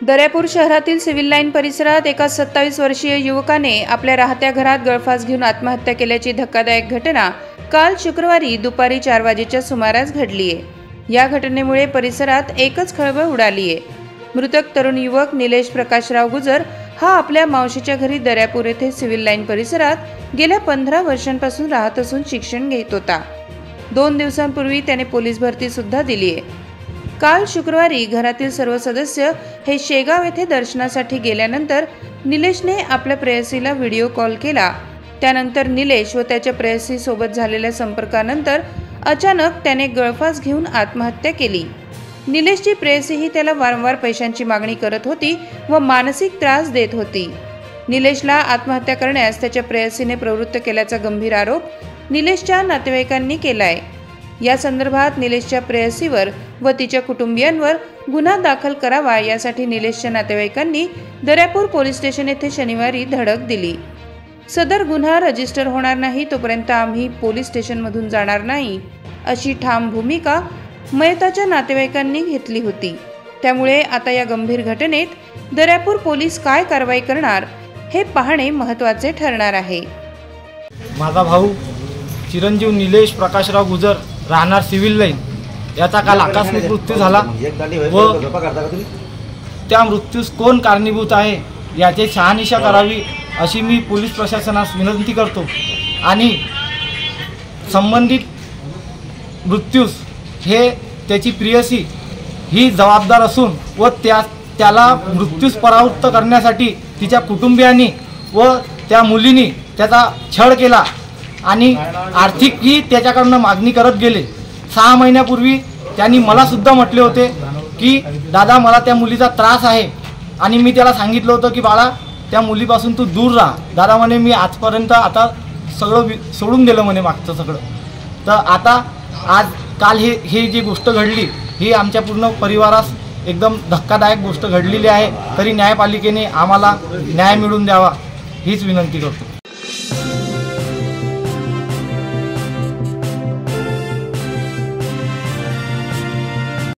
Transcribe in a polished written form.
दर्यापूर शहरातील civil line परिसरात एका 27 वर्षीय युवकाने आपल्या राहत्या घरात गळफास घेऊन आत्महत्या केल्याची धक्कादायक घटना काल शुक्रवारी दुपारी 4 वाजेच्या सुमारास घडली आहे। या घटनेमुळे परिसरात एकच खळबळ उडाली आहे। मृतक तरुण युवक निलेश प्रकाशराव गुजर हा आपल्या मावशीच्या घरी दर्यापूर येथे सिव्हिल लाईन परिसरात गेल्या 15 वर्षांपासून राहत असून शिक्षण घेत होता। 2 दिवसांपूर्वी त्याने पोलीस भरती सुद्धा दिली आहे। काल शुक्रवारी घरातील सर्व सदस्य हे शेगाव येथे दर्शनासाठी गेल्यानंतर निलेशने आपल्या प्रेयसीला व्हिडिओ कॉल केला। त्यानंतर निलेश व त्याच्या प्रेयसी सोबत झालेल्या संपर्कानंतर अचानक त्याने गळफास घेऊन आत्महत्या केली। निलेशची प्रेयसी ही त्याला वारंवार पैशांची मागणी करत होती व मानसिक त्रास देत होती। निलेशला आत्महत्या करण्यास त्याच्या प्रेयसीने प्रवृत्त केल्याचा गंभीर आरोप निलेशच्या नातेवाईकांनी केला आहे। या संदर्भात निलेशच्या प्रेयसीवर व तिच्या कुटुंबियांवर गुन्हा दाखल करावा यासाठी निलेशच्या नातेवाईकांनी दर्यापूर पोलीस स्टेशन येथे शनिवारी धडक दिली। सदर गुन्हा रजिस्टर होणार नाही तोपर्यंत आम्ही पोलीस स्टेशनमधून जाणार नाही अशी ठाम भूमिका मयताच्या नातेवाईकांनी घेतली होती। त्यामुळे आता या गंभीर घटनेत दर्यापूर पोलीस काय कारवाई करणार हे पाहणे महत्त्वाचे ठरणार आहे। माझा भाऊ चिरंजीव निलेश प्रकाशराव गुजर राहणार सिव्हिल लाईन याचा काल आकस्मिक मृत्यू झाला व त्या मृत्यूस कोण कारणीभूत आहे याची शहानिशा करावी अशी मी पोलीस प्रशासनास विनंती करतो आणि संबंधित मृत्यूस हे त्याची प्रेयसी ही जबाबदार असून व त्याला मृत्यूस परावृत्त करण्यासाठी तिच्या कुटुंबियांनी व त्या मुलीने त्याचा छळ केला आणि आर्थिकही त्याच्याकडून मागणी करत गेले। 6 महिन्यापूर्वी त्यांनी मला सुद्धा म्हटले होते की दादा मला त्या मुलीचा त्रास आहे आणि मी त्याला सांगितलं होतं की बाळा त्या मुलीपासून तू दूर राहा। दादा म्हणे मी आजपर्यंत आता सगळं सोडून दिलं म्हणे मागचं सगळं। तर आता काल हे जी गोष्ट घडली ही आमच्या पूर्ण परिवारास एकदम धक्कादायक गोष्ट घडलेली आहे। तरी न्यायपालिकेने आम्हाला न्याय मिळवून द्यावा हीच विनंती करतो।